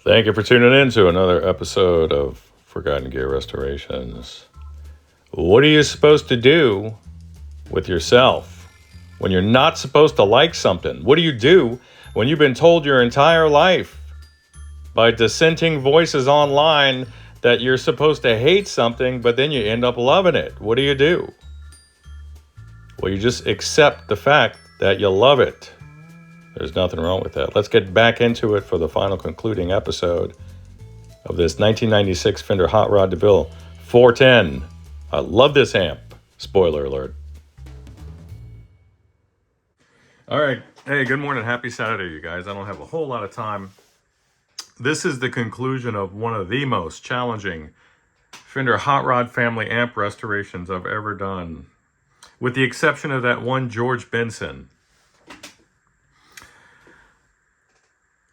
Thank you for tuning in to another episode of Forgotten Gear Restorations. What are you supposed to do with yourself when you're not supposed to like something? What do you do when you've been told your entire life by dissenting voices online that you're supposed to hate something, but then you end up loving it? What do you do? Well, you just accept the fact that you love it. There's nothing wrong with that. Let's get back into it for the final concluding episode of this 1996 Fender Hot Rod DeVille 410. I love this amp. Spoiler alert. All right. Hey, good morning. Happy Saturday, you guys. I don't have a whole lot of time. This is the conclusion of one of the most challenging Fender Hot Rod family amp restorations I've ever done, with the exception of that one George Benson.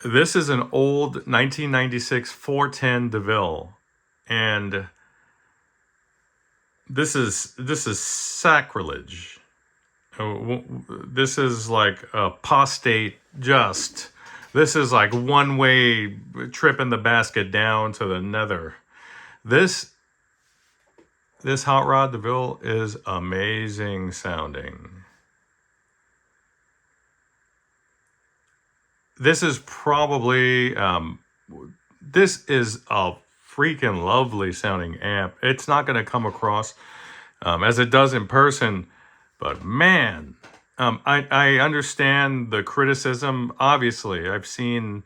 This is an old 1996 410 DeVille, and this is sacrilege. This is like apostate. This is like one way trip in the basket down to the nether. This Hot Rod DeVille is amazing sounding. This is probably, this is a freaking lovely sounding amp. It's not going to come across as it does in person, but man, I understand the criticism. Obviously, I see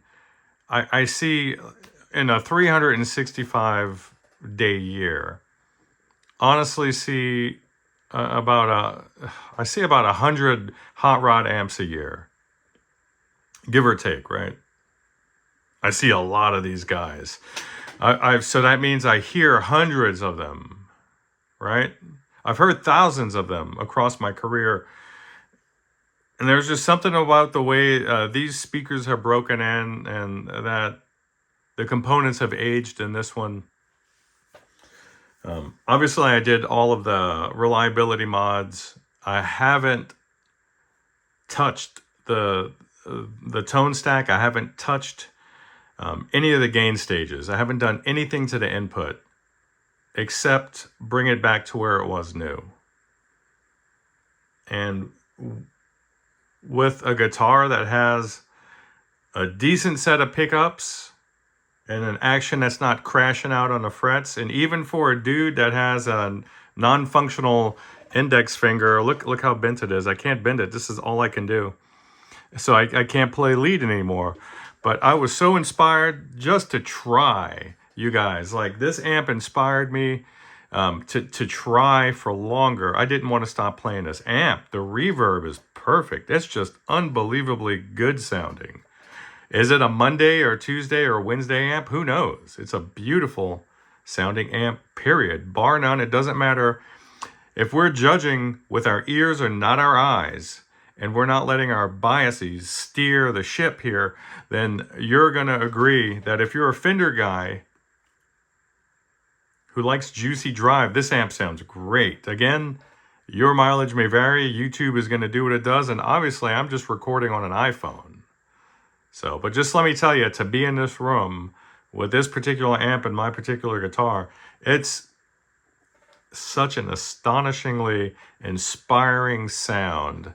in a 365 day year, honestly see I see about 100 hot rod amps a year. Give or take, right? I see a lot of these guys. So that means I hear hundreds of them, right? I've heard thousands of them across my career. And there's just something about the way these speakers are broken in and that the components have aged in this one. Obviously, I did all of the reliability mods. I haven't touched the tone stack. I haven't touched any of the gain stages. I haven't done anything to the input except bring it back to where it was new. And with a guitar that has a decent set of pickups and an action that's not crashing out on the frets, and even for a dude that has a non-functional index finger, look how bent it is. I can't bend it. This is all I can do. So I can't play lead anymore. But I was so inspired just to try, you guys. Like, this amp inspired me to try for longer. I didn't want to stop playing this amp. The reverb is perfect. It's just unbelievably good sounding. Is it a Monday or Tuesday or Wednesday amp? Who knows? It's a beautiful sounding amp, period. Bar none. It doesn't matter if we're judging with our ears or not our eyes, and we're not letting our biases steer the ship here, then you're going to agree that if you're a Fender guy who likes juicy drive, this amp sounds great. Again, your mileage may vary. YouTube is going to do what it does, and obviously I'm just recording on an iPhone. So, but just let me tell you, to be in this room with this particular amp and my particular guitar, it's such an astonishingly inspiring sound.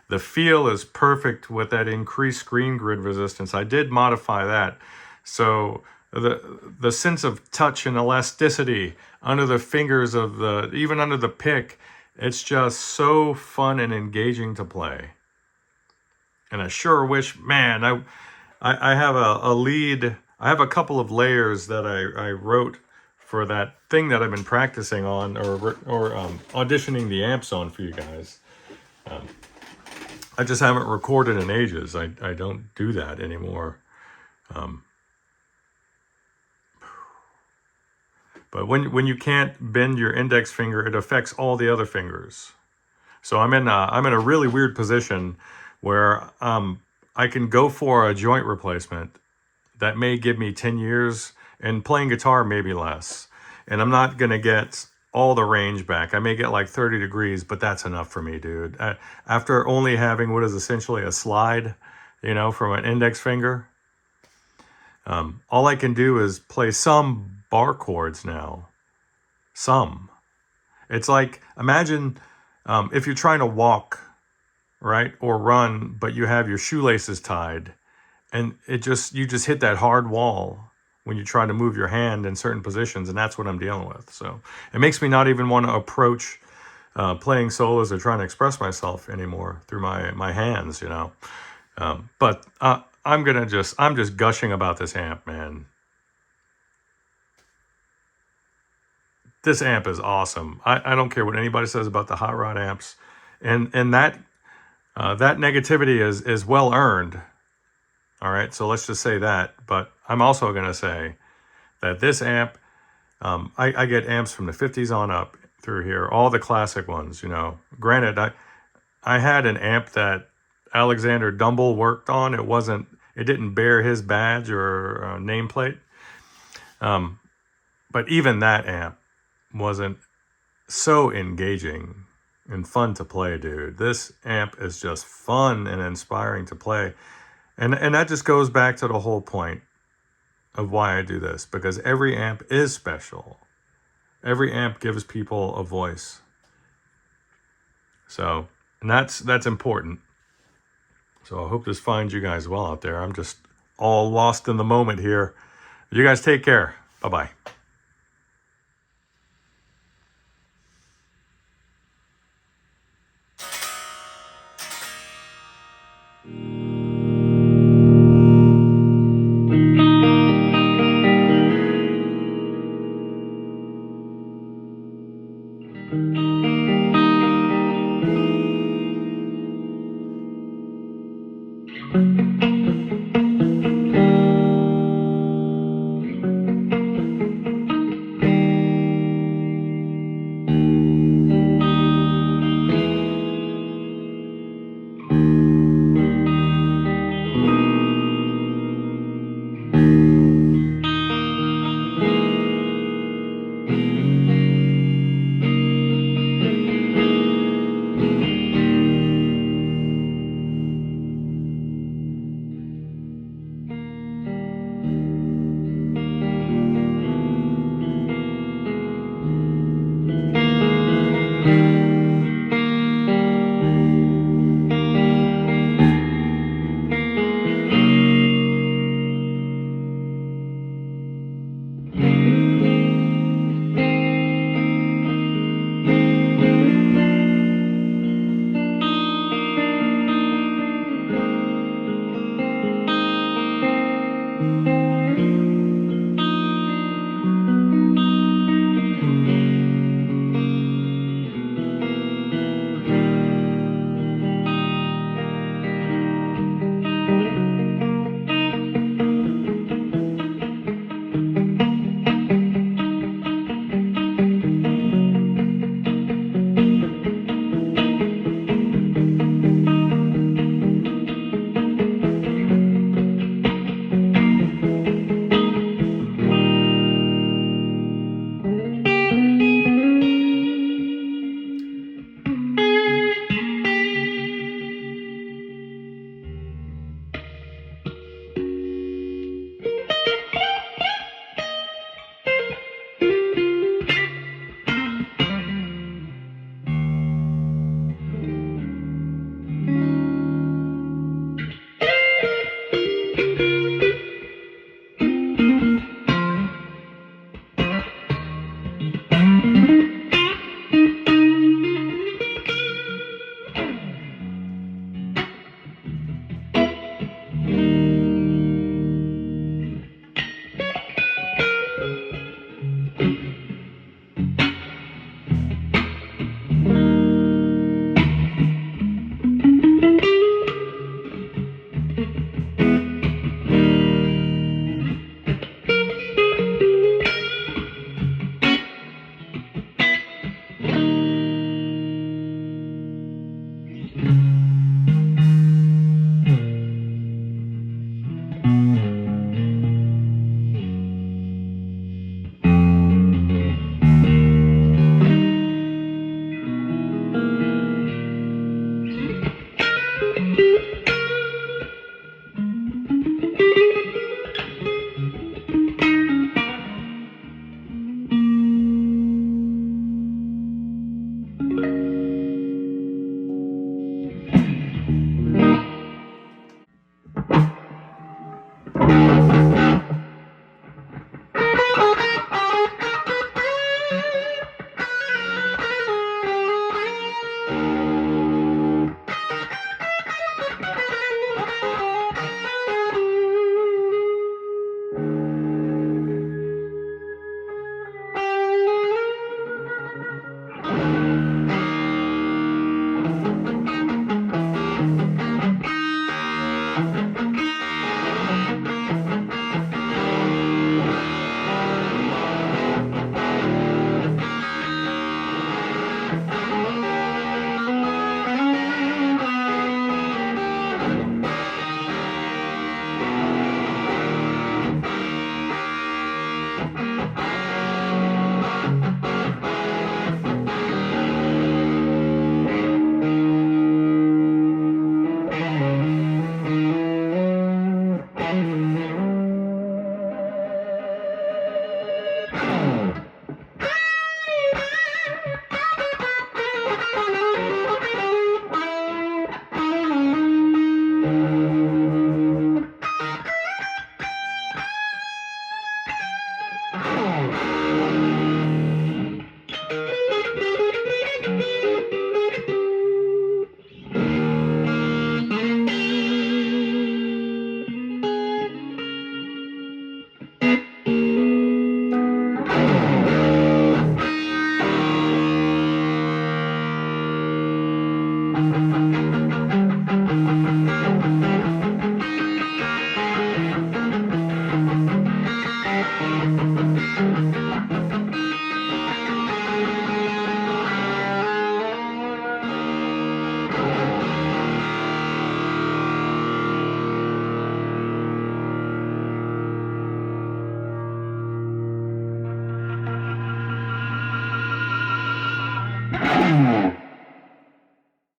The feel is perfect with that increased screen grid resistance. I did modify that. So the sense of touch and elasticity under the fingers of even under the pick, it's just so fun and engaging to play. And I sure wish, man, I have a lead. I have a couple of layers that I wrote for that thing that I've been practicing on or auditioning the amps on for you guys. I just haven't recorded in ages. I don't do that anymore. But when you can't bend your index finger, it affects all the other fingers. So I'm in a really weird position where I can go for a joint replacement that may give me 10 years, and playing guitar maybe less. And I'm not going to get all the range back. I may get like 30 degrees, but that's enough for me, dude. After only having what is essentially a slide, from an index finger, All I can do is play some bar chords now. Some. It's like, imagine if you're trying to walk, right, or run, but you have your shoelaces tied, and you just hit that hard wall when you try to move your hand in certain positions, and that's what I'm dealing with. So it makes me not even want to approach playing solos or trying to express myself anymore through my hands, you know. But I'm just gushing about this amp, man. This amp is awesome. I don't care what anybody says about the hot rod amps, and that negativity is well earned. All right, so let's just say that. But I'm also going to say that this amp, I get amps from the 50s on up through here, all the classic ones, you know. Granted, I had an amp that Alexander Dumble worked on. It didn't bear his badge or nameplate. But even that amp wasn't so engaging and fun to play, dude. This amp is just fun and inspiring to play. And that just goes back to the whole point of why I do this, because every amp is special. Every amp gives people a voice. So, and that's important. So I hope this finds you guys well out there. I'm just all lost in the moment here. You guys take care. Bye-bye.